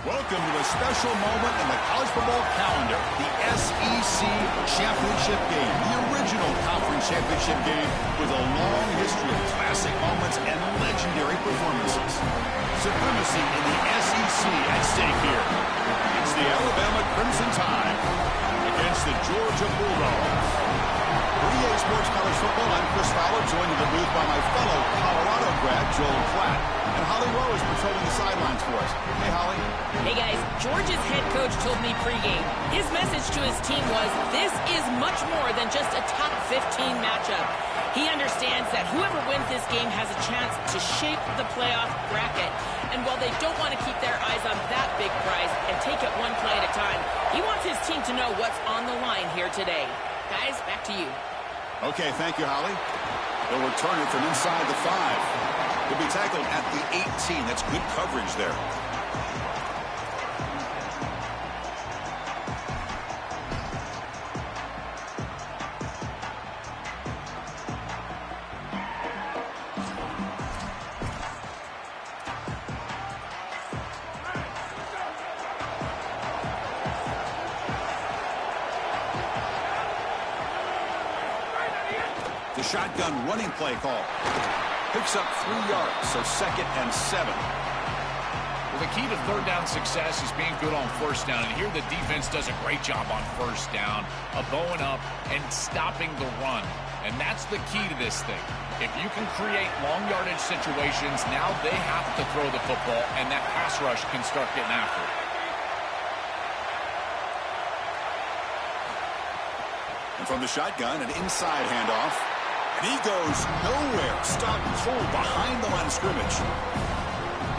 Welcome to a special moment in the college football calendar, the SEC Championship Game, the original conference championship game with a long history of classic moments and legendary performances. Supremacy in the SEC at stake here. It's the Alabama Crimson Tide against the Georgia Bulldogs. For EA Sports College Football, I'm Chris Fowler, joined in the booth by my fellow Colorado grad, Joel Klatt. And Holly Rowe is patrolling the sidelines for us. Hey, Holly. Hey, guys. Georgia's head coach told me pregame. His message to his team was, this is much more than just a top 15 matchup. He understands that whoever wins this game has a chance to shape the playoff bracket. And while they don't want to keep their eyes on that big prize and take it one play at a time, he wants his team to know what's on the line here today. Guys, back to you. Okay, thank you, Holly. They'll return it from inside the 5. He'll be tackled at the 18. That's good coverage there. The shotgun running play call. Picks up 3 yards, so 2nd and 7. Well, the key to third down success is being good on first down. And here the defense does a great job on first down of bowing up and stopping the run. And that's the key to this thing. If you can create long yardage situations, now they have to throw the football, and that pass rush can start getting after it. And from the shotgun, an inside handoff. And he goes nowhere. Stopped cold behind the line of scrimmage.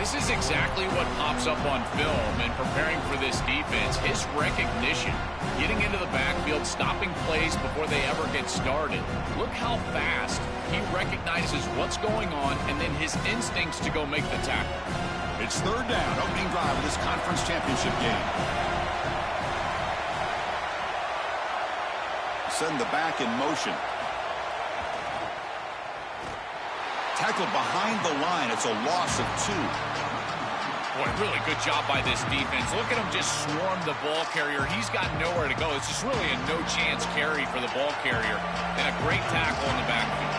This is exactly what pops up on film and preparing for this defense. His recognition, getting into the backfield, stopping plays before they ever get started. Look how fast he recognizes what's going on and then his instincts to go make the tackle. It's third down, opening drive of this conference championship game. Send the back in motion. Tackled behind the line. It's a loss of 2. Boy, really good job by this defense. Look at him just swarm the ball carrier. He's got nowhere to go. It's just really a no-chance carry for the ball carrier. And a great tackle in the backfield.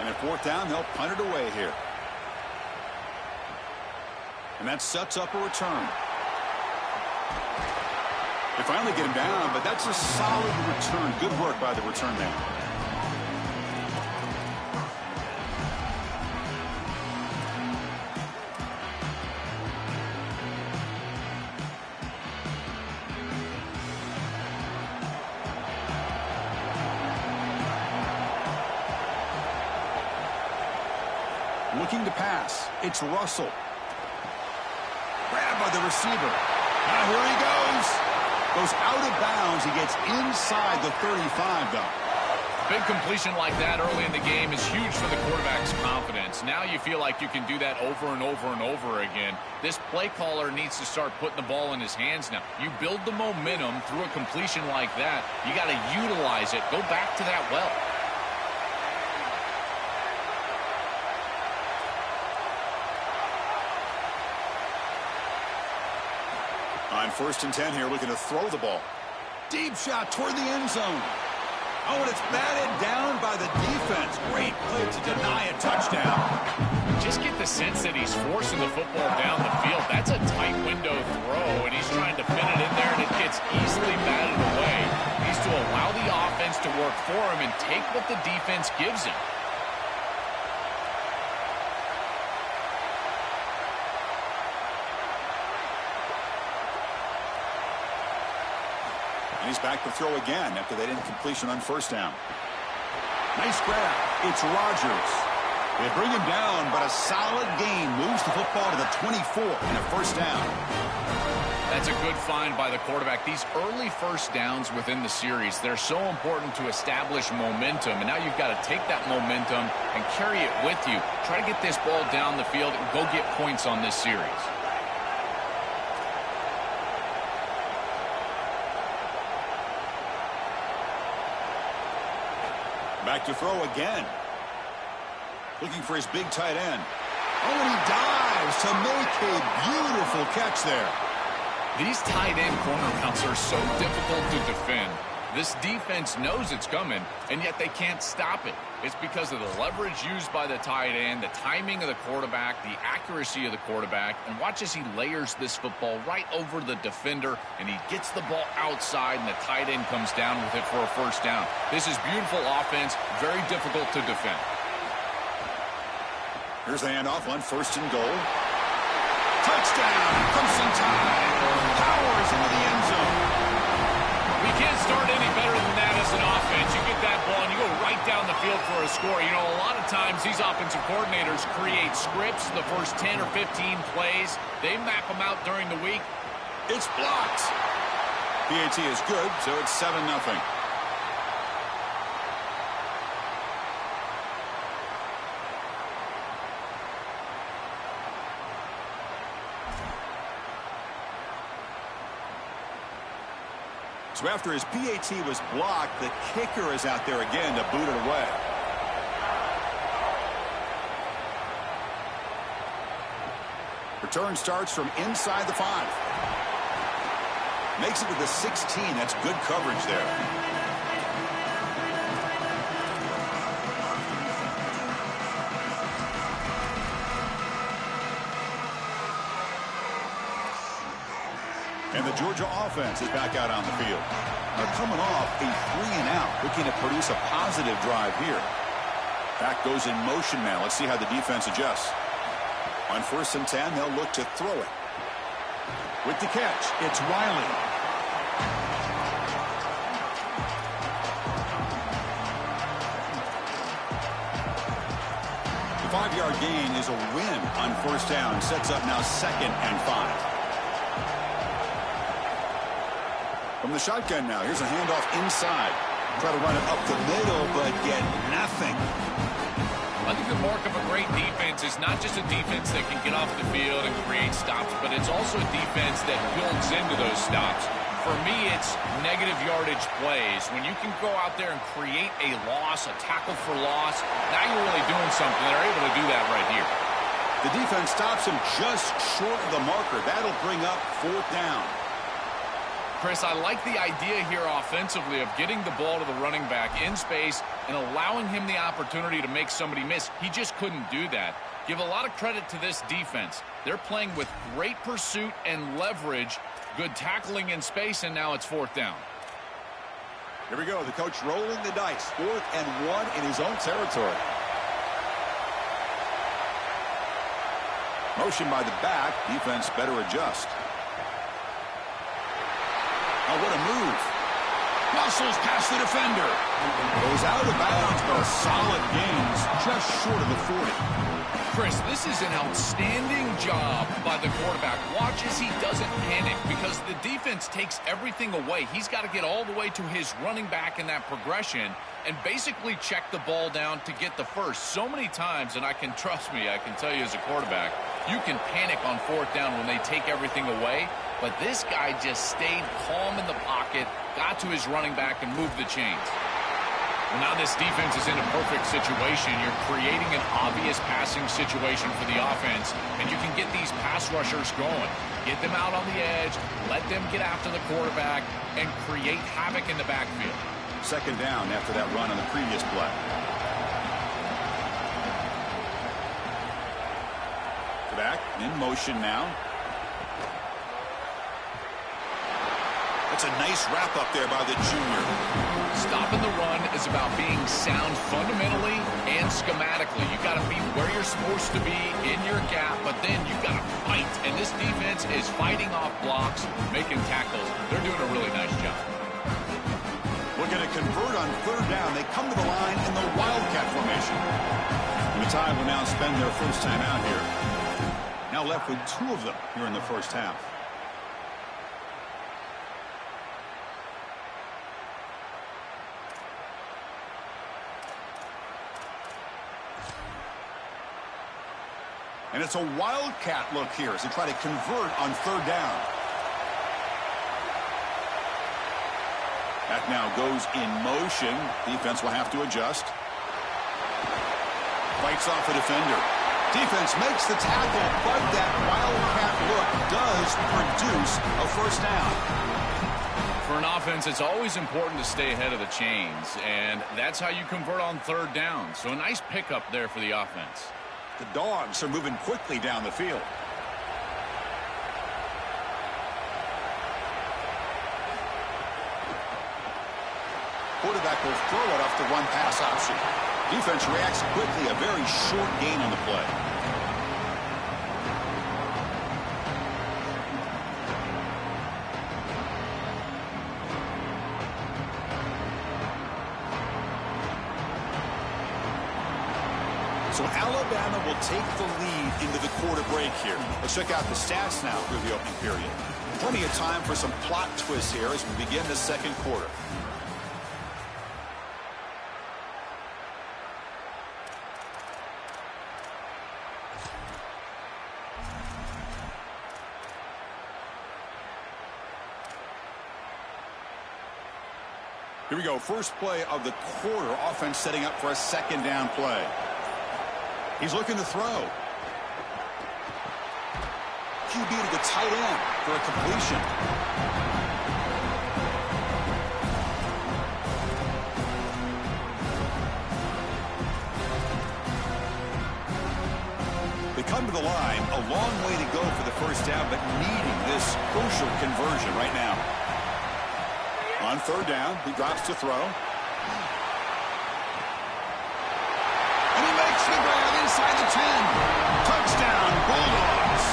And at 4th down, they'll punt it away here. And that sets up a return. They finally get him down, but that's a solid return. Good work by the return man. Looking to pass. It's Russell. Grabbed by the receiver. Now here he goes. Goes out of bounds. He gets inside the 35, though. Big completion like that early in the game is huge for the quarterback's confidence. Now you feel like you can do that over and over and over again. This play caller needs to start putting the ball in his hands now. You build the momentum through a completion like that. You got to utilize it. Go back to that well. On 1st and 10 here, looking to throw the ball. Deep shot toward the end zone. Oh, and it's batted down by the defense. Great play to deny a touchdown. Just get the sense that he's forcing the football down the field. That's a tight window throw, and he's trying to fit it in there, and it gets easily batted away. He needs to allow the offense to work for him and take what the defense gives him. He's back to throw again after that incompletion on 1st down. Nice grab. It's Rodgers. They bring him down, but a solid gain moves the football to the 24 and a 1st down. That's a good find by the quarterback. These early 1st downs within the series, they're so important to establish momentum. And now you've got to take that momentum and carry it with you. Try to get this ball down the field and go get points on this series. Back to throw again. Looking for his big tight end. Oh, and he dives to make a beautiful catch there. These tight end corner routes are so difficult to defend. This defense knows it's coming, and yet they can't stop it. It's because of the leverage used by the tight end, the timing of the quarterback, the accuracy of the quarterback, and watch as he layers this football right over the defender, and he gets the ball outside, and the tight end comes down with it for a first down. This is beautiful offense, very difficult to defend. Here's the handoff on 1st and goal. Touchdown, Crimson Tide. Powers into the end zone. We can't start any better than that as an offense. You get that ball and you go right down the field for a score. You know, a lot of times these offensive coordinators create scripts, the first 10 or 15 plays. They map them out during the week. It's blocked. PAT is good, so it's 7-0. So after his PAT was blocked, the kicker is out there again to boot it away. Return starts from inside the 5. Makes it to the 16. That's good coverage there. And the Georgia offense is back out on the field. Now coming off a 3-and-out, looking to produce a positive drive here. Back goes in motion now. Let's see how the defense adjusts. On 1st and 10, they'll look to throw it. With the catch, it's Riley. The 5-yard gain is a win on 1st down. Sets up now 2nd and 5. From the shotgun now, here's a handoff inside. Try to run it up the middle, but get nothing. I think the mark of a great defense is not just a defense that can get off the field and create stops, but it's also a defense that builds into those stops. For me, it's negative yardage plays. When you can go out there and create a loss, a tackle for loss, now you're really doing something. They're able to do that right here. The defense stops him just short of the marker. That'll bring up 4th down. Chris, I like the idea here offensively of getting the ball to the running back in space and allowing him the opportunity to make somebody miss. He just couldn't do that. Give a lot of credit to this defense. They're playing with great pursuit and leverage, good tackling in space, and now it's 4th down. Here we go. The coach rolling the dice. 4th and 1 in his own territory. Motion by the back. Defense better adjust. Oh, what a move. Muscles past the defender. Goes out of bounds, but a solid gains just short of the 40. Chris, this is an outstanding job by the quarterback. Watch as he doesn't panic because the defense takes everything away. He's got to get all the way to his running back in that progression and basically check the ball down to get the first. So many times, and I can trust me, I can tell you as a quarterback, you can panic on 4th down when they take everything away. But this guy just stayed calm in the pocket, got to his running back, and moved the chains. Well, now this defense is in a perfect situation. You're creating an obvious passing situation for the offense, and you can get these pass rushers going. Get them out on the edge, let them get after the quarterback, and create havoc in the backfield. 2nd down after that run on the previous play. Back in motion now. That's a nice wrap up there by the junior. Stopping the run is about being sound fundamentally and schematically. You got to be where you're supposed to be in your gap, but then you got to fight. And this defense is fighting off blocks, making tackles. They're doing a really nice job. Looking to convert on 3rd down. They come to the line in the Wildcat formation. And the Tide will now spend their first time out here. Now left with 2 of them here in the 1st half. And it's a Wildcat look here as they try to convert on 3rd down. That now goes in motion. Defense will have to adjust. Fights off a defender. Defense makes the tackle, but that wildcat look does produce a first down. For an offense, it's always important to stay ahead of the chains, and that's how you convert on third down. So a nice pickup there for the offense. The Dogs are moving quickly down the field. Quarterback will throw it off the run-pass option. Defense reacts quickly, a very short gain on the play. So Alabama will take the lead into the quarter break here. Let's check out the stats now through the opening period. Plenty of time for some plot twists here as we begin the second quarter. Here we go. First play of the quarter. Offense setting up for a second down play. He's looking to throw. QB to the tight end for a completion. They come to the line. A long way to go for the first down, but needing this crucial conversion right now. On third down, he drops to throw. And he makes the grab inside the 10. Touchdown, Bulldogs.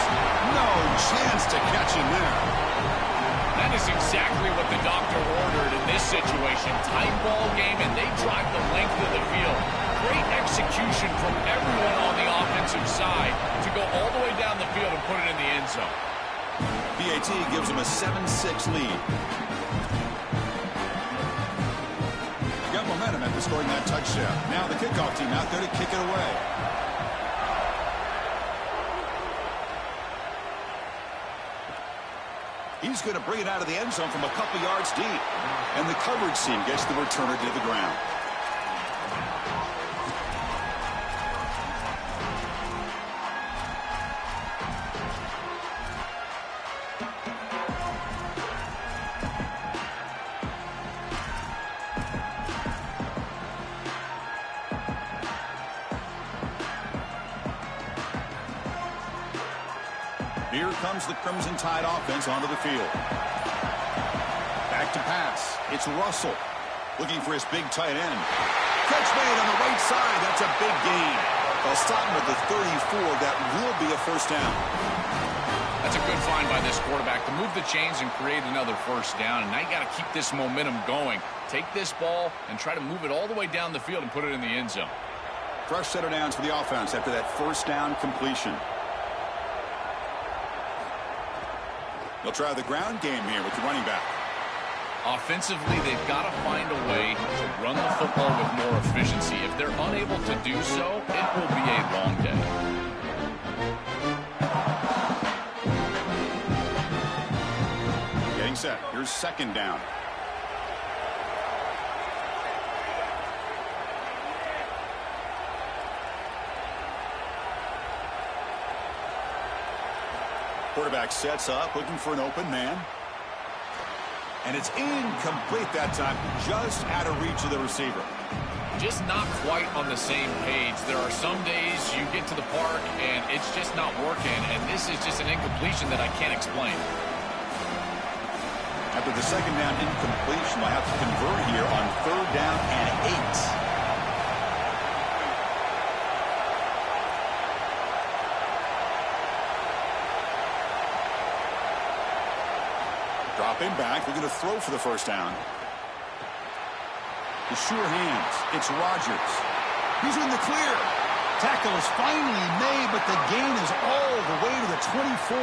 No chance to catch him there. That is exactly what the doctor ordered in this situation. Tight ball game, and they drive the length of the field. Great execution from everyone on the offensive side to go all the way down the field and put it in the end zone. PAT gives him a 7-6 lead. Got momentum after scoring that touchdown. Now the kickoff team out there to kick it away. He's going to bring it out of the end zone from a couple yards deep. And the coverage team gets the returner to the ground. Here comes the Crimson Tide offense onto the field. Back to pass. It's Russell looking for his big tight end. Catch made on the right side. That's a big gain. They'll stop him at the 34. That will be a first down. That's a good find by this quarterback to move the chains and create another first down. And now you got to keep this momentum going. Take this ball and try to move it all the way down the field and put it in the end zone. Fresh set of downs for the offense after that first down completion. They'll try the ground game here with the running back. Offensively, they've got to find a way to run the football with more efficiency. If they're unable to do so, it will be a long day. Getting set. Here's second down. Quarterback sets up, looking for an open man. And it's incomplete that time, just out of reach of the receiver. Just not quite on the same page. There are some days you get to the park and it's just not working, and this is just an incompletion that I can't explain. After the second down incompletion, they'll have to convert here on third down and 8. Dropping back, looking to throw for the first down. The sure hands. It's Rodgers. He's in the clear. Tackle is finally made, but the gain is all the way to the 24.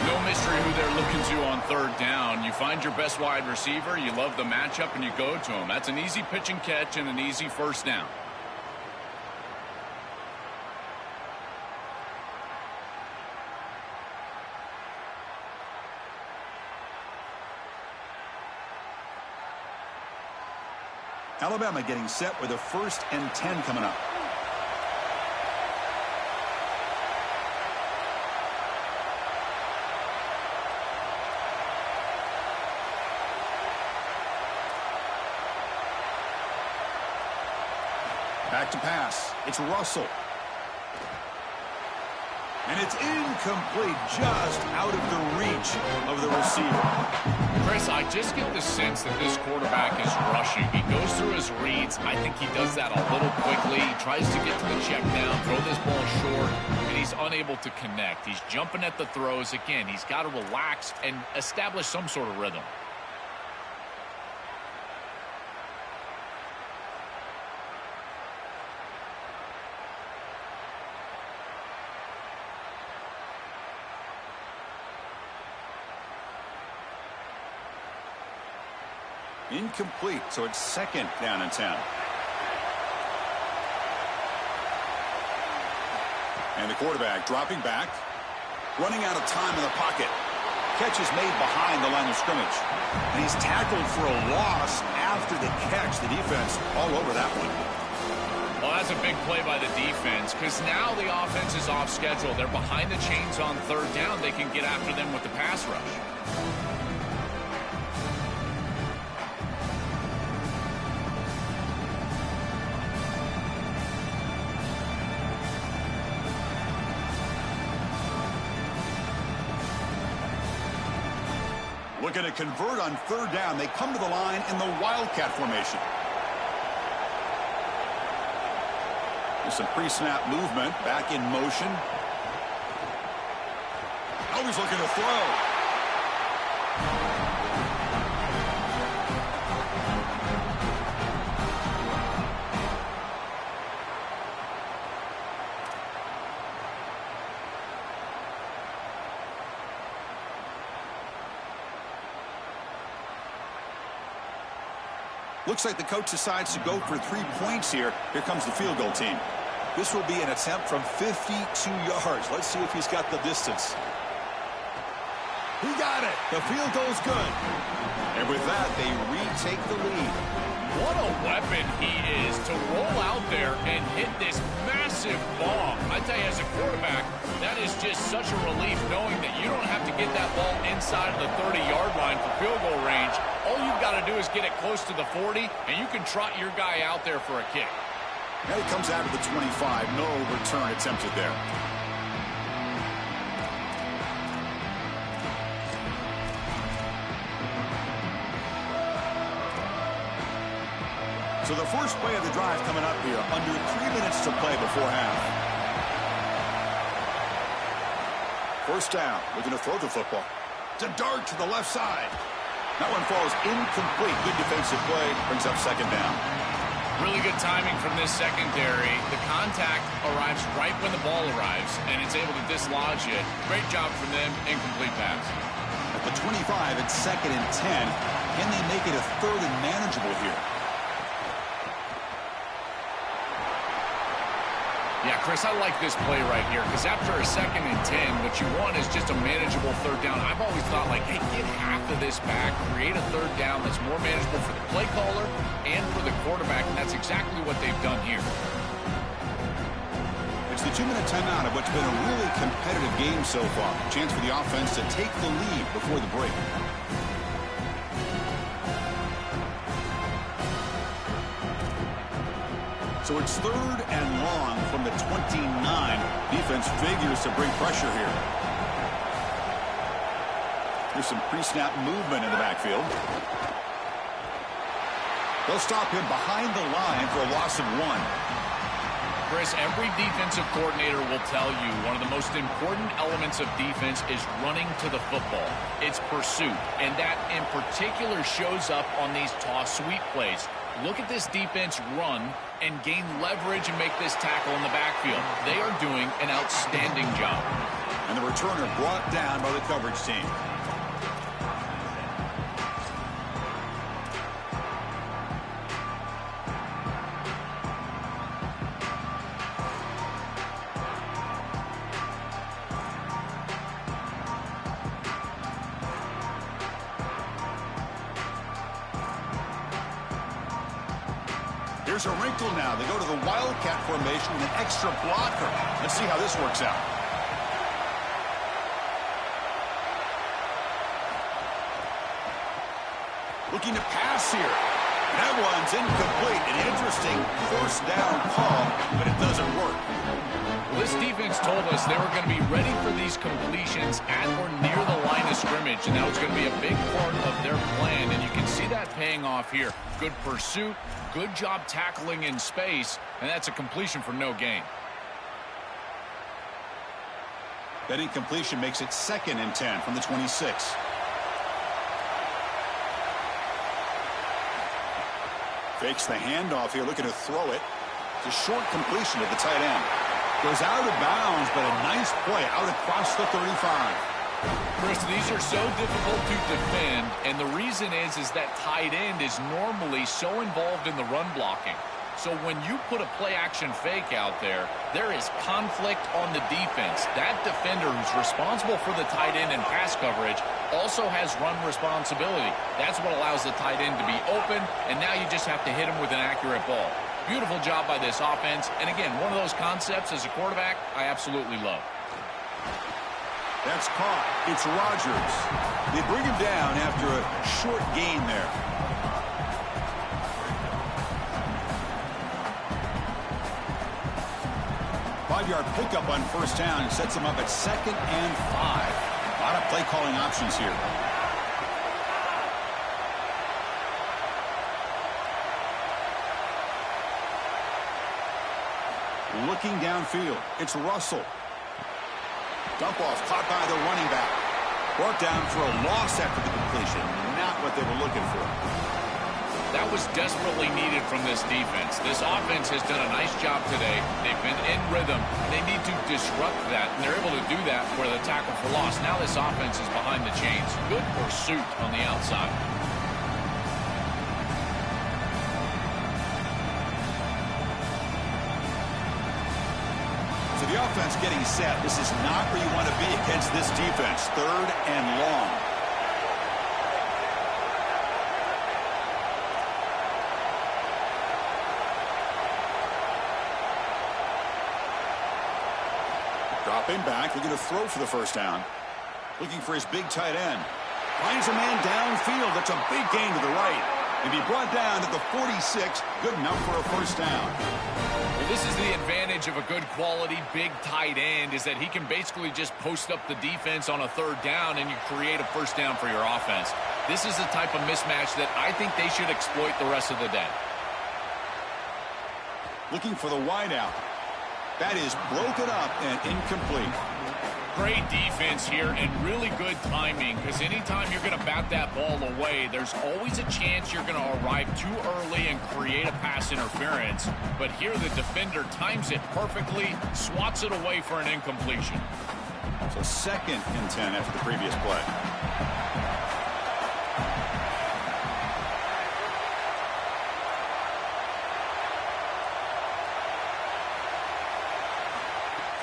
No mystery who they're looking to on third down. You find your best wide receiver, you love the matchup, and you go to him. That's an easy pitch and catch and an easy first down. Alabama getting set with a 1st and 10 coming up. Back to pass. It's Russell. And it's incomplete, just out of the reach of the receiver. Chris, I just get the sense that this quarterback is rushing. He goes through his reads. I think he does that a little quickly. He tries to get to the check down, throw this ball short, and he's unable to connect. He's jumping at the throws. Again, he's got to relax and establish some sort of rhythm. Incomplete, so it's 2nd down and 10. And the quarterback dropping back, running out of time in the pocket. Catch is made behind the line of scrimmage. And he's tackled for a loss after the catch. The defense all over that one. Well, that's a big play by the defense because now the offense is off schedule. They're behind the chains on 3rd down. They can get after them with the pass rush. Looking to convert on 3rd down. They come to the line in the Wildcat formation. There's some pre-snap movement. Back in motion. Always looking to throw. Looks like the coach decides to go for 3 points here. Here comes the field goal team. This will be an attempt from 52 yards. Let's see if he's got the distance. He got it. The field goal's good. And with that, they retake the lead. What a weapon he is to roll out there and hit this massive bomb. I tell you, as a quarterback, that is just such a relief knowing that you don't have to get that ball inside of the 30-yard line for field goal range. All you've got to do is get it close to the 40, and you can trot your guy out there for a kick. Now he comes out of the 25. No return attempted there. So the first play of the drive coming up here. Under 3 minutes to play before half. 1st down. Looking to throw the football. It's a dart to the left side. That one falls incomplete. Good defensive play. Brings up 2nd down. Really good timing from this secondary. The contact arrives right when the ball arrives, and it's able to dislodge it. Great job from them. Incomplete pass. At the 25, it's 2nd and 10. Can they make it a 3rd and manageable here? Yeah, Chris, I like this play right here because after a 2nd and 10, what you want is just a manageable 3rd down. I've always thought, like, hey, get half of this back, create a 3rd down that's more manageable for the play caller and for the quarterback, and that's exactly what they've done here. It's the 2-minute timeout of what's been a really competitive game so far. Chance for the offense to take the lead before the break. So it's 3rd and long from the 29. Defense figures to bring pressure here. There's some pre-snap movement in the backfield. They'll stop him behind the line for a loss of 1. Chris, every defensive coordinator will tell you one of the most important elements of defense is running to the football. It's pursuit, and that in particular shows up on these toss sweep plays. Look at this defense run and gain leverage and make this tackle in the backfield. They are doing an outstanding job. And the returner brought down by the coverage team. Here's a wrinkle now. They go to the Wildcat formation with an extra blocker. Let's see how this works out. Looking to pass here. That one's incomplete. An interesting first down call, but it doesn't work. Well, this defense told us they were going to be ready for these completions at or near the line of scrimmage, and that was going to be a big part of their plan, and you can see that paying off here. Good pursuit, good job tackling in space, and that's a completion for no gain. That incompletion makes it 2nd and 10 from the 26. Fakes the handoff here, looking to throw it. It's a short completion to the tight end. Goes out of bounds, but a nice play out across the 35. Chris, these are so difficult to defend, and the reason is that tight end is normally so involved in the run blocking. So when you put a play-action fake out there, there is conflict on the defense. That defender who's responsible for the tight end and pass coverage also has run responsibility. That's what allows the tight end to be open, and now you just have to hit him with an accurate ball. Beautiful job by this offense, and again, one of those concepts as a quarterback I absolutely love. That's caught. It's Rodgers. They bring him down after a short gain there. Five-yard pickup on first down and sets them up at 2nd and 5. A lot of play calling options here. Looking downfield, it's Russell. Dump off caught by the running back. Brought down for a loss after the completion. Not what they were looking for. That was desperately needed from this defense. This offense has done a nice job today. They've been in rhythm. They need to disrupt that, and they're able to do that for the tackle for loss. Now this offense is behind the chains. Good pursuit on the outside. So the offense getting set. This is not where you want to be against this defense. 3rd and long. Dropping back, looking to throw for the first down. Looking for his big tight end. Finds a man downfield. That's a big gain to the right. And be brought down to the 46. Good enough for a first down. Well, this is the advantage of a good quality big tight end, is that he can basically just post up the defense on a 3rd down and you create a first down for your offense. This is the type of mismatch that I think they should exploit the rest of the day. Looking for the wideout. That is broken up and incomplete. Great defense here and really good timing, because anytime you're going to bat that ball away, there's always a chance you're going to arrive too early and create a pass interference. But here the defender times it perfectly, swats it away for an incompletion. So 2nd and 10 after the previous play.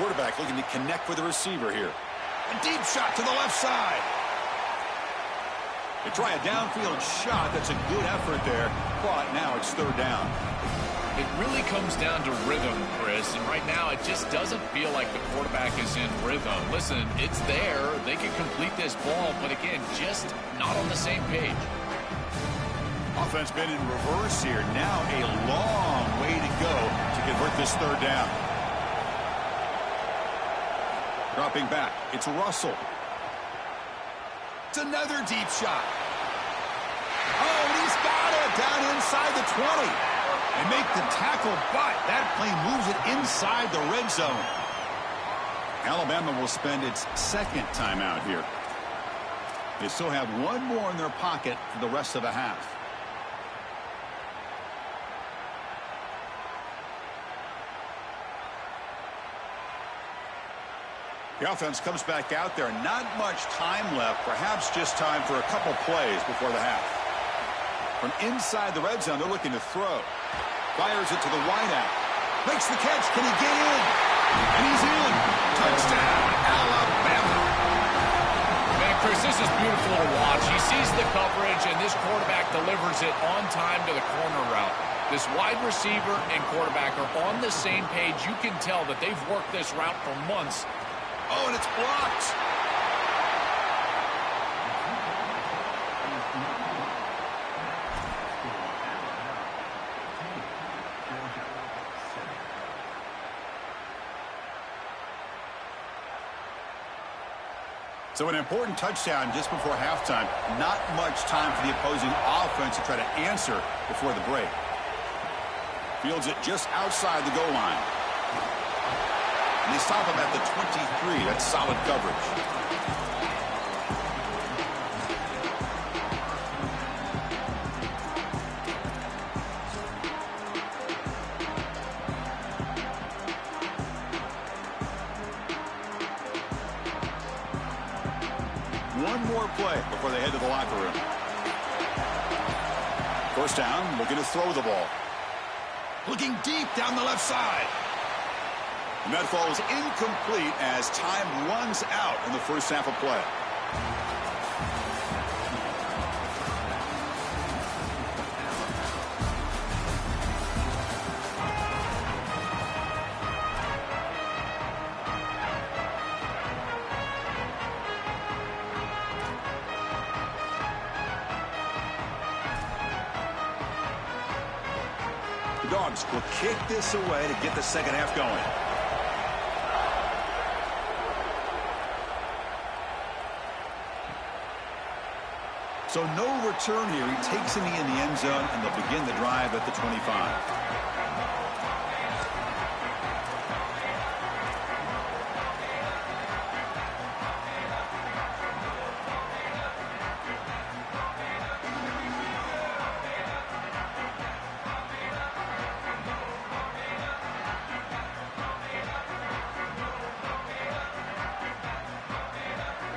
Quarterback looking to connect with the receiver here. A deep shot to the left side. They try a downfield shot. That's a good effort there. But now it's 3rd down. It really comes down to rhythm, Chris, and right now it just doesn't feel like the quarterback is in rhythm. Listen, it's there. They can complete this ball, but again, just not on the same page. Offense been in reverse here. Now a long way to go to convert this 3rd down. Dropping back, it's Russell. It's another deep shot. Oh, and he's got it down inside the 20. They make the tackle, but that play moves it inside the red zone. Alabama will spend its 2nd timeout here. They still have one more in their pocket for the rest of the half. The offense comes back out there. Not much time left. Perhaps just time for a couple plays before the half. From inside the red zone, they're looking to throw. Fires it to the wideout. Makes the catch. Can he get in? And he's in. Touchdown, Alabama. Man, Chris, this is beautiful to watch. He sees the coverage, and this quarterback delivers it on time to the corner route. This wide receiver and quarterback are on the same page. You can tell that they've worked this route for months. Oh, and it's blocked. So an important touchdown just before halftime. Not much time for the opposing offense to try to answer before the break. Fields it just outside the goal line. And they stop him at the 23. That's solid coverage. One more play before they head to the locker room. First down, looking to throw the ball. Looking deep down the left side. And that falls incomplete as time runs out in the first half of play. Dogs will kick this away to get the second half going. So no return here. He takes it in the end zone, and they'll begin the drive at the 25.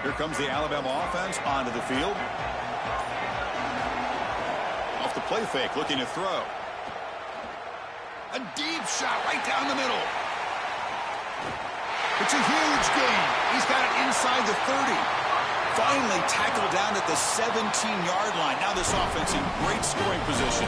Here comes the Alabama offense onto the field. Off the play fake, looking to throw. A deep shot right down the middle. It's a huge gain. He's got it inside the 30. Finally tackled down at the 17-yard line. Now this offense in great scoring position.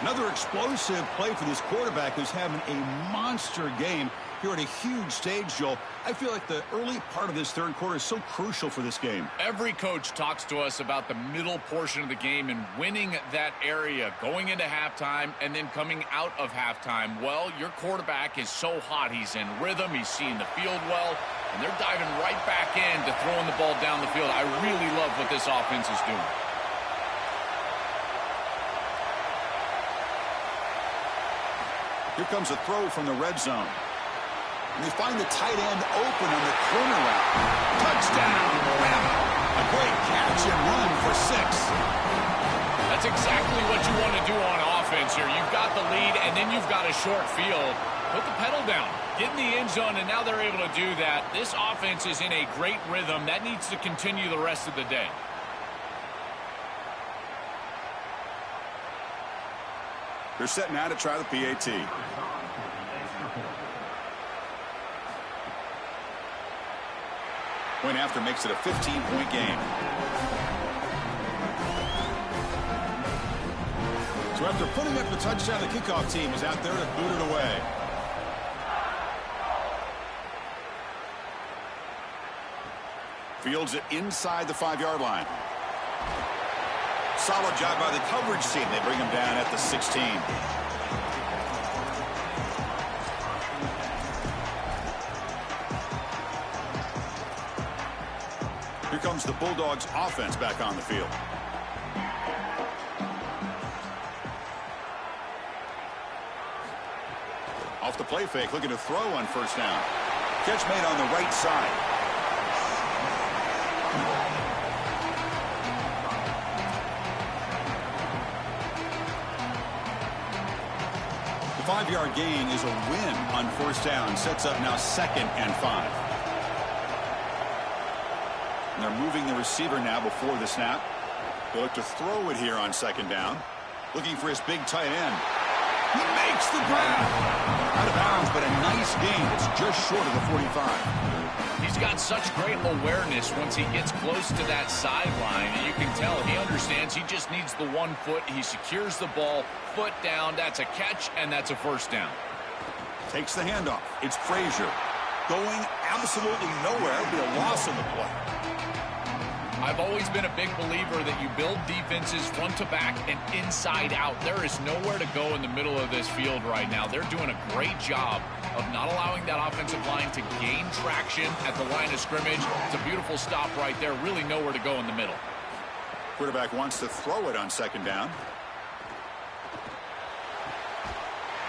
Another explosive play for this quarterback who's having a monster game here at a huge stage, Joel. I feel like the early part of this third quarter is so crucial for this game. Every coach talks to us about the middle portion of the game and winning that area, going into halftime and then coming out of halftime. Well, your quarterback is so hot. He's in rhythm. He's seeing the field well, and they're diving right back in to throwing the ball down the field. I really love what this offense is doing. Here comes a throw from the red zone. And they find the tight end open on the corner route. Touchdown, Bama. A great catch and run for 6. That's exactly what you want to do on offense here. You've got the lead, and then you've got a short field. Put the pedal down. Get in the end zone, and now they're able to do that. This offense is in a great rhythm. That needs to continue the rest of the day. They're set now to try the PAT. Point after makes it a 15-point game. So after putting up the touchdown, the kickoff team is out there to boot it away. Fields it inside the 5-yard line. Solid job by the coverage team. They bring him down at the 16. Here comes the Bulldogs offense back on the field. Off the play fake, looking to throw on first down. Catch made on the right side. The 5-yard gain is a win on first down. Sets up now 2nd and 5. And they're moving the receiver now before the snap. They look to throw it here on 2nd down. Looking for his big tight end. He makes the grab. Out of bounds, but a nice gain. It's just short of the 45. He's got such great awareness once he gets close to that sideline. And you can tell he understands he just needs the 1 foot. He secures the ball, foot down. That's a catch, and that's a first down. Takes the handoff. It's Frazier. Going absolutely nowhere. It'll be a loss on the play. I've always been a big believer that you build defenses front to back and inside out. There is nowhere to go in the middle of this field right now. They're doing a great job of not allowing that offensive line to gain traction at the line of scrimmage. It's a beautiful stop right there. Really nowhere to go in the middle. Quarterback wants to throw it on second down.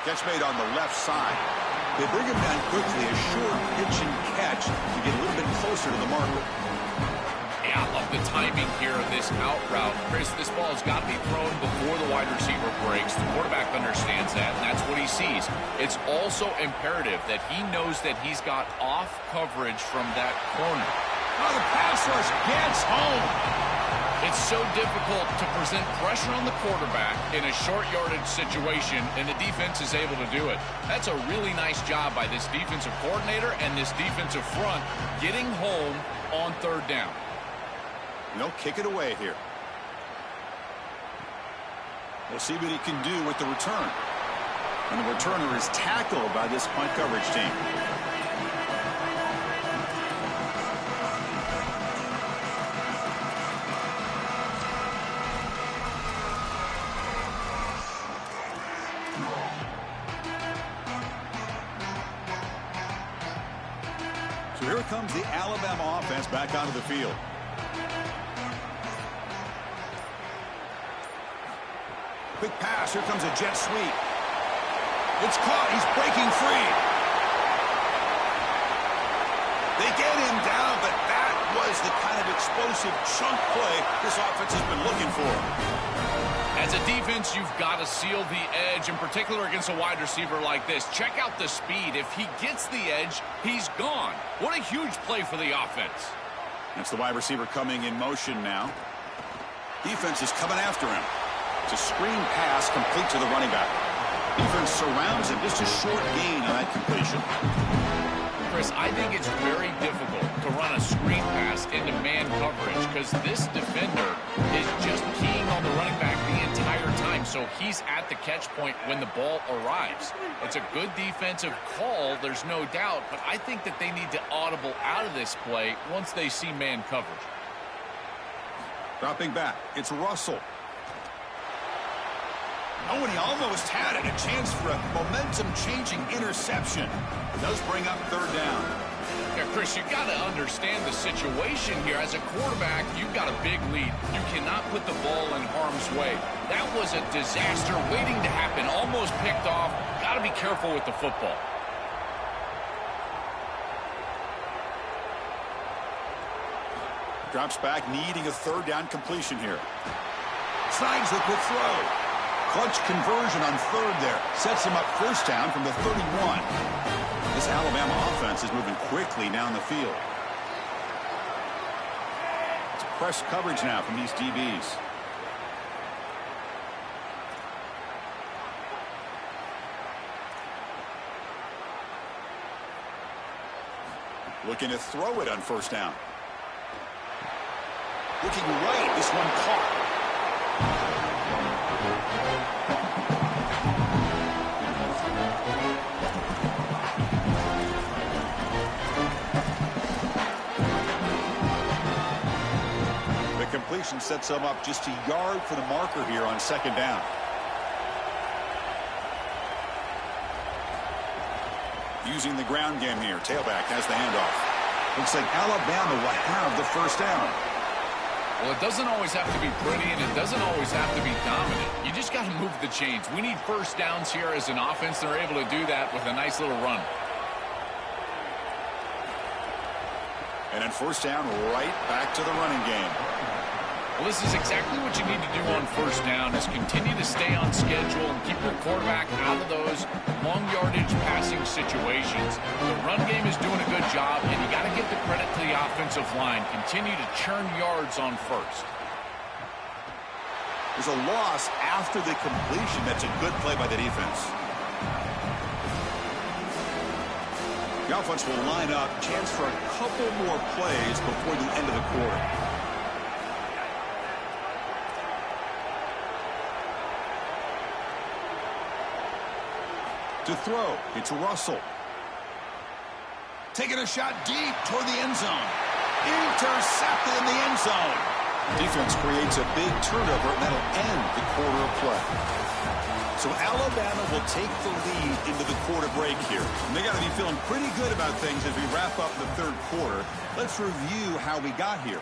Catch made on the left side. They bring him down quickly, a short pitch and catch to get a little bit closer to the marker. Yeah, I love the timing here of this out route. Chris, this ball has got to be thrown before the wide receiver breaks. The quarterback understands that, and that's what he sees. It's also imperative that he knows that he's got off coverage from that corner. Oh, the pass rush gets home. It's so difficult to present pressure on the quarterback in a short yardage situation, and the defense is able to do it. That's a really nice job by this defensive coordinator and this defensive front getting home on third down. They'll kick it away here. We'll see what he can do with the return. And the returner is tackled by this punt coverage team. So here comes the Alabama offense back onto the field. Quick pass. Here comes a jet sweep. It's caught. He's breaking free. They get him down, but that was the kind of explosive chunk play this offense has been looking for. As a defense, you've got to seal the edge, in particular against a wide receiver like this. Check out the speed. If he gets the edge, he's gone. What a huge play for the offense. That's the wide receiver coming in motion now. Defense is coming after him. It's a screen pass complete to the running back. Defense surrounds him. Just a short gain on that completion. Chris, I think it's very difficult to run a screen pass into man coverage because this defender is just keying on the running back the entire time, so he's at the catch point when the ball arrives. It's a good defensive call, there's no doubt, but I think that they need to audible out of this play once they see man coverage. Dropping back, it's Russell. Oh, and he almost had it. A chance for a momentum-changing interception. It does bring up third down. Yeah, Chris, you've got to understand the situation here. As a quarterback, you've got a big lead. You cannot put the ball in harm's way. That was a disaster waiting to happen. Almost picked off. Got to be careful with the football. Drops back, needing a third down completion here. Slides the quick throw. Clutch conversion on third there. Sets him up first down from the 31. This Alabama offense is moving quickly down the field. It's press coverage now from these DBs. Looking to throw it on first down. Looking right. This one caught. Completion sets them up just a yard for the marker here on second down. Using the ground game here. Tailback has the handoff. Looks like Alabama will have the first down. Well, it doesn't always have to be pretty, and it doesn't always have to be dominant. You just got to move the chains. We need first downs here as an offense. They're able to do that with a nice little run. And then first down, right back to the running game. Well, this is exactly what you need to do on first down is continue to stay on schedule and keep your quarterback out of those long yardage passing situations. The run game is doing a good job, and you got to give the credit to the offensive line. Continue to churn yards on first. There's a loss after the completion. That's a good play by the defense. The offense will line up. Chance for a couple more plays before the end of the quarter. To throw, it's Russell. Taking a shot deep toward the end zone. Intercepted in the end zone. Defense creates a big turnover, and that'll end the quarter of play. So Alabama will take the lead into the quarter break here. And they got to be feeling pretty good about things as we wrap up the third quarter. Let's review how we got here.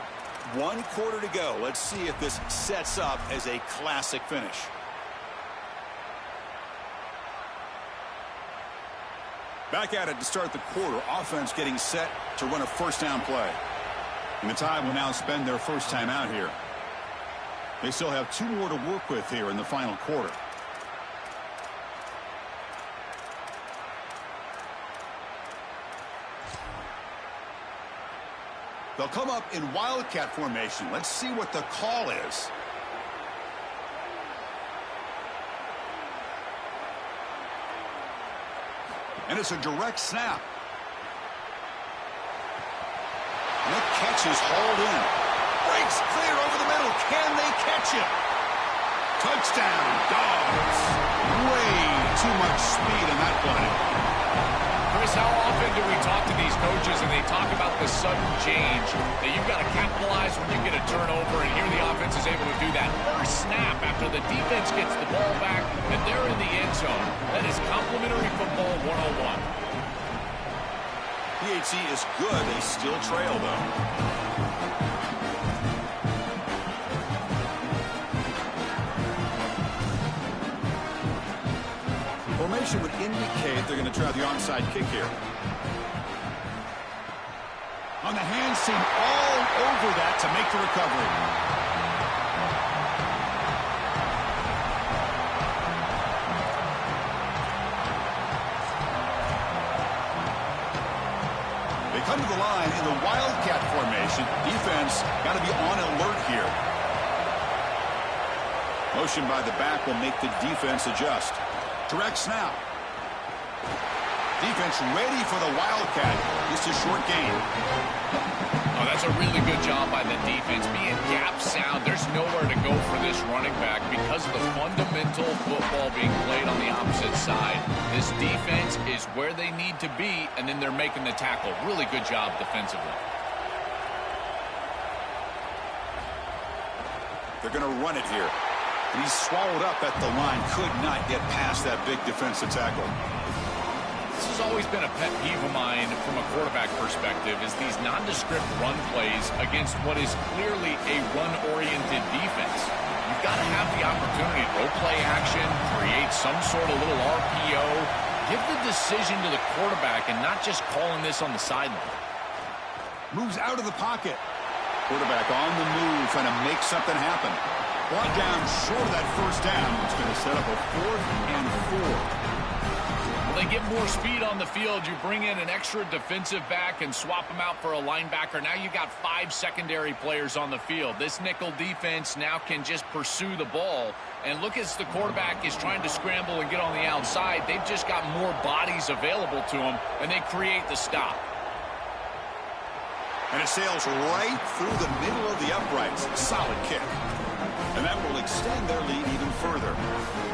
1 quarter to go. Let's see if this sets up as a classic finish. Back at it to start the quarter. Offense getting set to run a first down play. And the Tide will now spend their first time out here. They still have 2 more to work with here in the final quarter. They'll come up in Wildcat formation. Let's see what the call is. And it's a direct snap. And the catch is hauled in. Breaks clear over the middle. Can they catch it? Touchdown, Dogs. Way too much speed in that play. Chris, how often do we talk to these coaches and they talk about the sudden change, that you've got to capitalize when you get a turnover, and here the offense is able to do that. First snap after the defense gets the ball back, and they're in the end zone. That is complimentary football 101. PHC is good. They still trail, though. Formation would indicate they're going to try the onside kick here. On the hands team, all over that to make the recovery. They come to the line in the Wildcat formation. Defense got to be on alert here. Motion by the back will make the defense adjust. Direct snap. Defense ready for the Wildcat. Just a short gain. Oh, that's a really good job by the defense. Being gap sound, there's nowhere to go for this running back because of the fundamental football being played on the opposite side. This defense is where they need to be, and then they're making the tackle. Really good job defensively. They're going to run it here. And he's swallowed up at the line. Could not get past that big defensive tackle. This has always been a pet peeve of mine from a quarterback perspective, is these nondescript run plays against what is clearly a run-oriented defense. You've got to have the opportunity to throw play action, create some sort of little RPO, give the decision to the quarterback and not just calling this on the sideline. Moves out of the pocket. Quarterback on the move, trying to make something happen. Brought down short of that first down. It's going to set up a 4th and 4. Well, they get more speed on the field. You bring in an extra defensive back and swap them out for a linebacker. Now you got 5 secondary players on the field. This nickel defense now can just pursue the ball. And look, as the quarterback is trying to scramble and get on the outside, they've just got more bodies available to them, and they create the stop. And it sails right through the middle of the uprights. Solid kick. And that will extend their lead even further.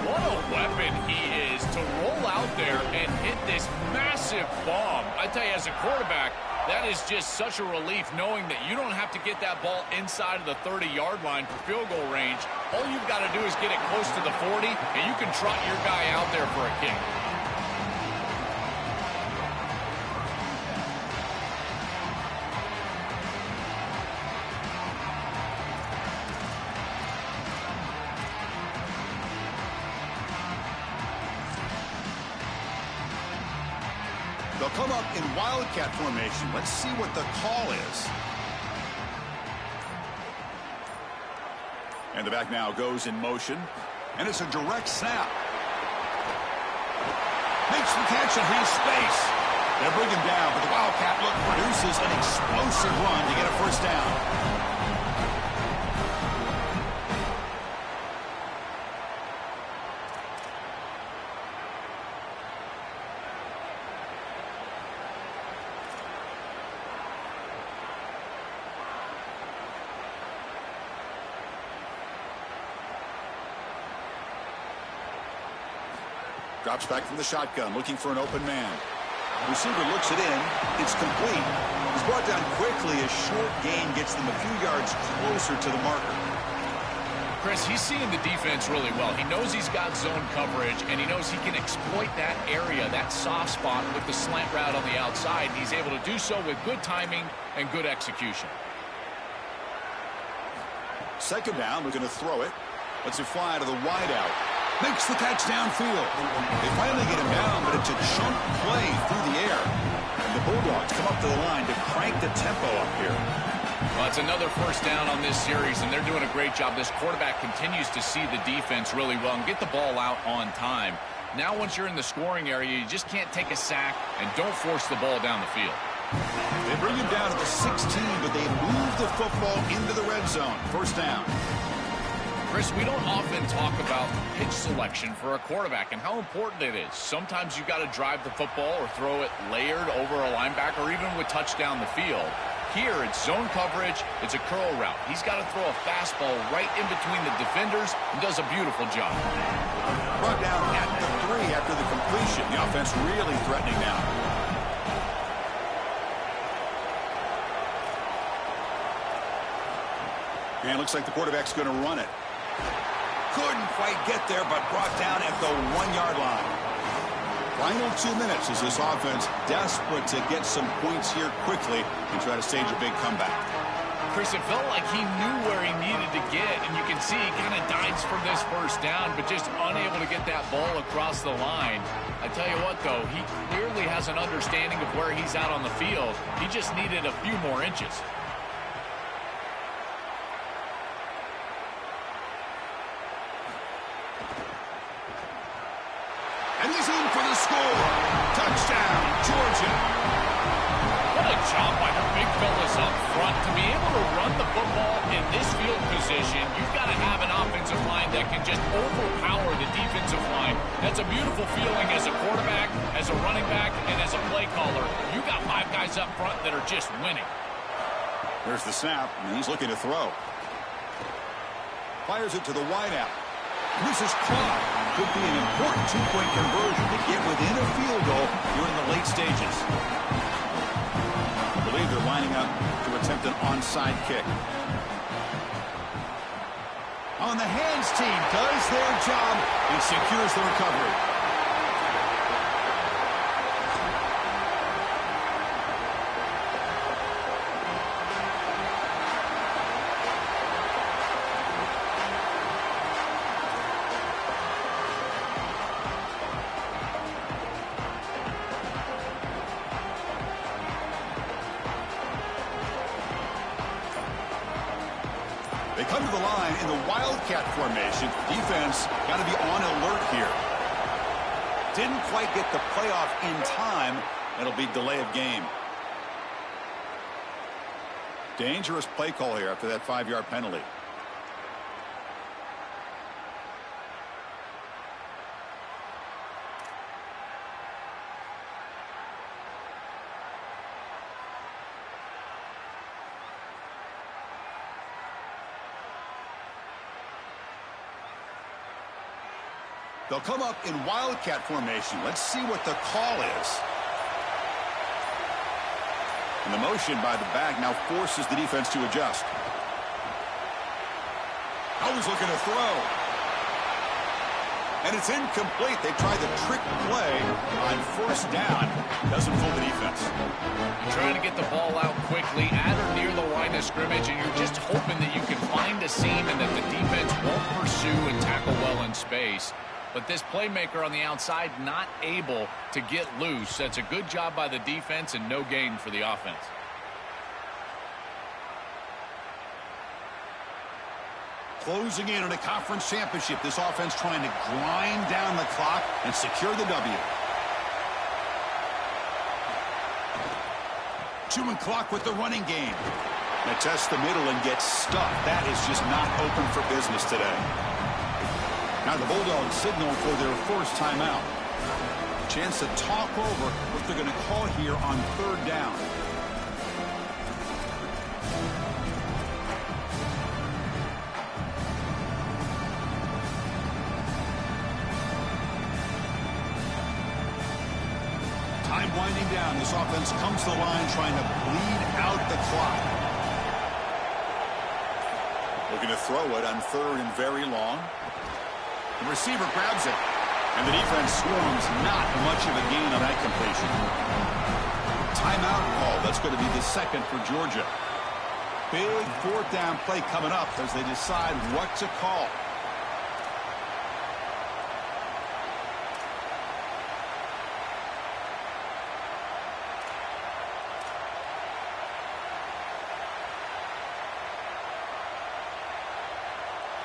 What a weapon he is to roll out there and hit this massive bomb. I tell you, as a quarterback, that is just such a relief knowing that you don't have to get that ball inside of the 30-yard line for field goal range. All you've got to do is get it close to the 40, and you can trot your guy out there for a kick. They'll come up in Wildcat formation. Let's see what the call is. And the back now goes in motion. And it's a direct snap. Makes the catch and has space. They'll bring him down, but the Wildcat look produces an explosive run to get a first down. Drops back from the shotgun, looking for an open man. Receiver looks it in. It's complete. He's brought down quickly. A short gain gets them a few yards closer to the marker. Chris, he's seeing the defense really well. He knows he's got zone coverage, and he knows he can exploit that area, that soft spot, with the slant route on the outside. He's able to do so with good timing and good execution. Second down, we're going to throw it. Lets it fly to the wideout. Makes the catch downfield. They finally get him down, but it's a chunk play through the air. And the Bulldogs come up to the line to crank the tempo up here. Well, it's another first down on this series, and they're doing a great job. This quarterback continues to see the defense really well and get the ball out on time. Now, once you're in the scoring area, you just can't take a sack and don't force the ball down the field. They bring him down to the 16, but they move the football into the red zone. First down. Chris, we don't often talk about pitch selection for a quarterback and how important it is. Sometimes you've got to drive the football or throw it layered over a linebacker, or even with touch down the field. Here, it's zone coverage. It's a curl route. He's got to throw a fastball right in between the defenders and does a beautiful job. Brought down at the 3 after the completion. The offense really threatening now. And it looks like the quarterback's going to run it. Couldn't quite get there, but brought down at the 1-yard line. Final 2 minutes as this offense desperate to get some points here quickly and try to stage a big comeback. Chris, it felt like he knew where he needed to get, and you can see he kind of dives for this first down, but just unable to get that ball across the line. I tell you what, though, he clearly has an understanding of where he's at on the field. He just needed a few more inches. And he's in for the score. Touchdown, Georgia. What a job by the big fellas up front. To be able to run the football in this field position, you've got to have an offensive line that can just overpower the defensive line. That's a beautiful feeling as a quarterback, as a running back, and as a play caller. You got 5 guys up front that are just winning. There's the snap, and he's looking to throw. Fires it to the wideout. This is caught. Could be an important 2-point conversion to get within a field goal here in the late stages. I believe they're lining up to attempt an onside kick. On the hands team does their job and secures the recovery. They come to the line in the Wildcat formation. Defense got to be on alert here. Didn't quite get the playoff in time. It'll be delay of game. Dangerous play call here after that 5-yard penalty. They'll come up in Wildcat formation. Let's see what the call is. And the motion by the back now forces the defense to adjust. Always looking to throw. And it's incomplete. They try the trick play on first down. Doesn't fool the defense. You're trying to get the ball out quickly at or near the line of scrimmage, and you're just hoping that you can find a seam and that the defense won't pursue and tackle well in space. But this playmaker on the outside not able to get loose. That's a good job by the defense and no gain for the offense. Closing in on a conference championship. This offense trying to grind down the clock and secure the W. Chewing clock with the running game. They test the middle and get stuffed. That is just not open for business today. Now the Bulldogs signal for their first timeout. Chance to talk over what they're going to call here on third down. time winding down. This offense comes to the line trying to bleed out the clock. Looking to throw it on 3rd and very long. The receiver grabs it, and the defense swarms. Not much of a gain on that completion. Timeout call. That's going to be the second for Georgia. Big 4th down play coming up as they decide what to call.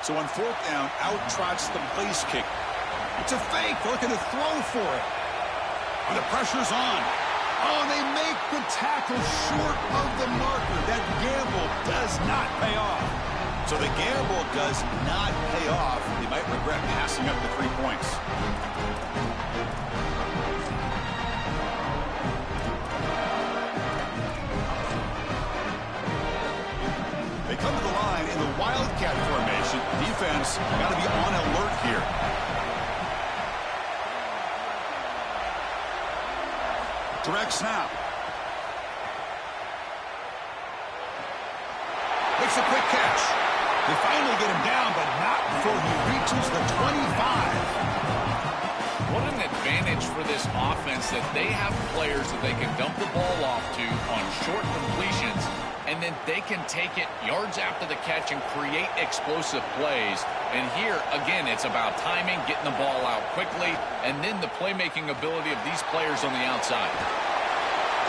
So on 4th down, out trots the place kick. It's a fake. They're looking to throw for it. And the pressure's on. Oh, they make the tackle short of the marker. That gamble does not pay off. So the gamble does not pay off. They might regret passing up the 3 points. They come to the line in the Wildcat formation. Defense got to be on alert here. Direct snap. Makes a quick catch. They finally get him down, but not before he reaches the 25. What an advantage for this offense that they have players that they can dump the ball off to on short completions, and then they can take it yards after the catch and create explosive plays. And here, again, it's about timing, getting the ball out quickly, and then the playmaking ability of these players on the outside.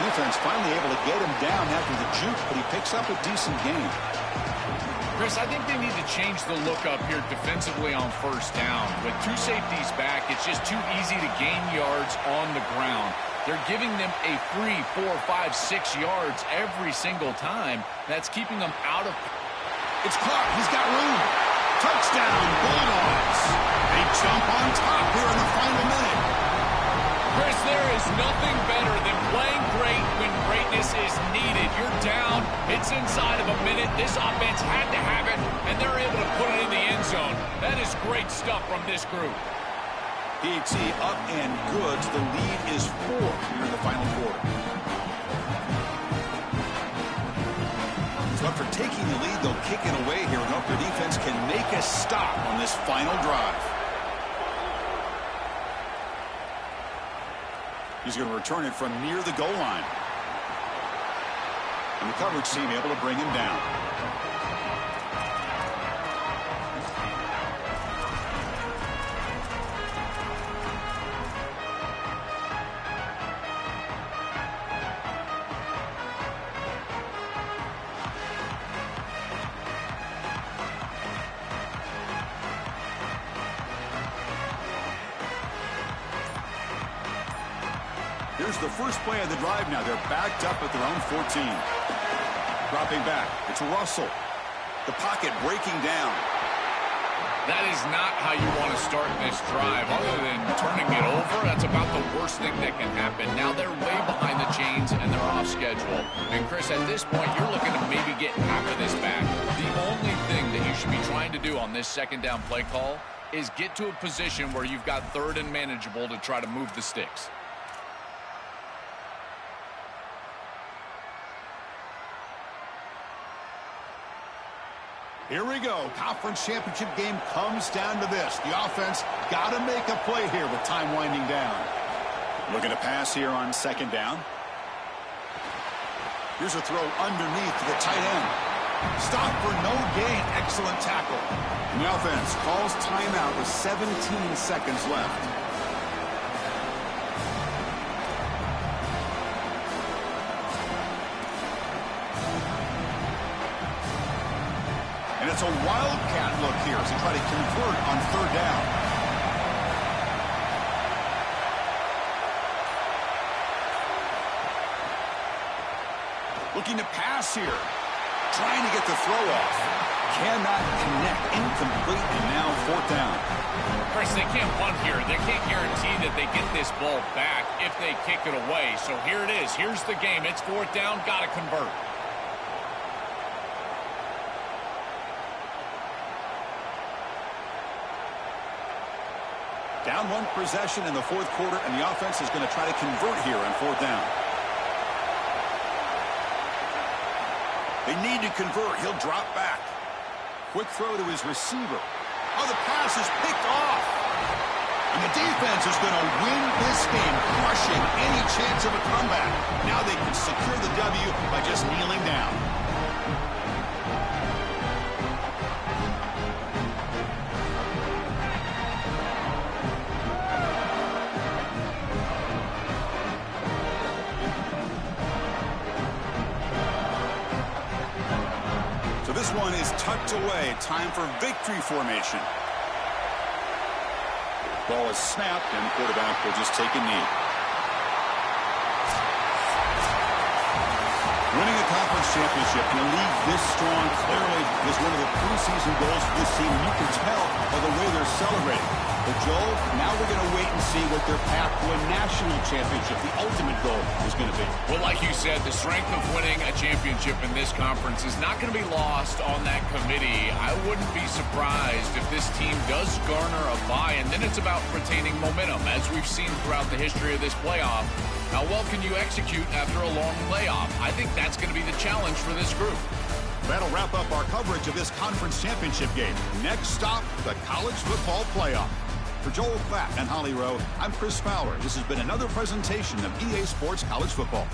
Defense finally able to get him down after the juke, but he picks up a decent gain. Chris, I think they need to change the look up here defensively on 1st down. With 2 safeties back, it's just too easy to gain yards on the ground. They're giving them a free 4, 5, 6 yards every single time. That's keeping them out of... It's caught. He's got room. Touchdown, Bulldogs. They jump on top here in the final minute. Chris, there is nothing better than playing great when greatness is needed. You're down. It's inside of a minute. This offense had to have it, and they're able to put it in the end zone. That is great stuff from this group. PAT up and good. The lead is 4 here in the final quarter. So after taking the lead, they'll kick it away here and hope their defense can make a stop on this final drive. He's going to return it from near the goal line. And the coverage team able to bring him down. Here's the first play of the drive now. They're backed up at their own 14. Dropping back. It's Russell. The pocket breaking down. That is not how you want to start this drive. Other than turning it over, that's about the worst thing that can happen. Now they're way behind the chains and they're off schedule. And Chris, at this point, you're looking to maybe get half of this back. The only thing that you should be trying to do on this 2nd down play call is get to a position where you've got 3rd and manageable to try to move the sticks. Here we go. Conference championship game comes down to this. The offense got to make a play here with time winding down. Looking to pass here on 2nd down. Here's a throw underneath to the tight end. Stop for no gain. Excellent tackle. And the offense calls timeout with 17 seconds left. And it's a wildcat look here as they try to convert on 3rd down. Looking to pass here. Trying to get the throw off. Cannot connect. Incomplete, and now 4th down. Chris, they can't punt here. They can't guarantee that they get this ball back if they kick it away. So here it is. Here's the game. It's 4th down. Got to convert. Down one possession in the fourth quarter, and the offense is going to try to convert here on fourth down. They need to convert. He'll drop back. Quick throw to his receiver. Oh, the pass is picked off. And the defense is going to win this game, crushing any chance of a comeback. Now they can secure the W by just kneeling down. So this one is tucked away. Time for victory formation. Ball is snapped, and the quarterback will just take a knee. Winning a conference championship in a league this strong clearly is one of the preseason goals for this team. You can tell by the way they're celebrating. But, Joel, now we're going to wait and see what their path to a national championship, the ultimate goal, is going to be. Well, like you said, the strength of winning a championship in this conference is not going to be lost on that committee. I wouldn't be surprised if this team does garner a bye, and then it's about retaining momentum, as we've seen throughout the history of this playoff. How well can you execute after a long layoff? I think that's going to be the challenge for this group. That'll wrap up our coverage of this conference championship game. Next stop, the college football playoff. For Joel Klatt and Holly Rowe, I'm Chris Fowler. This has been another presentation of EA Sports College Football.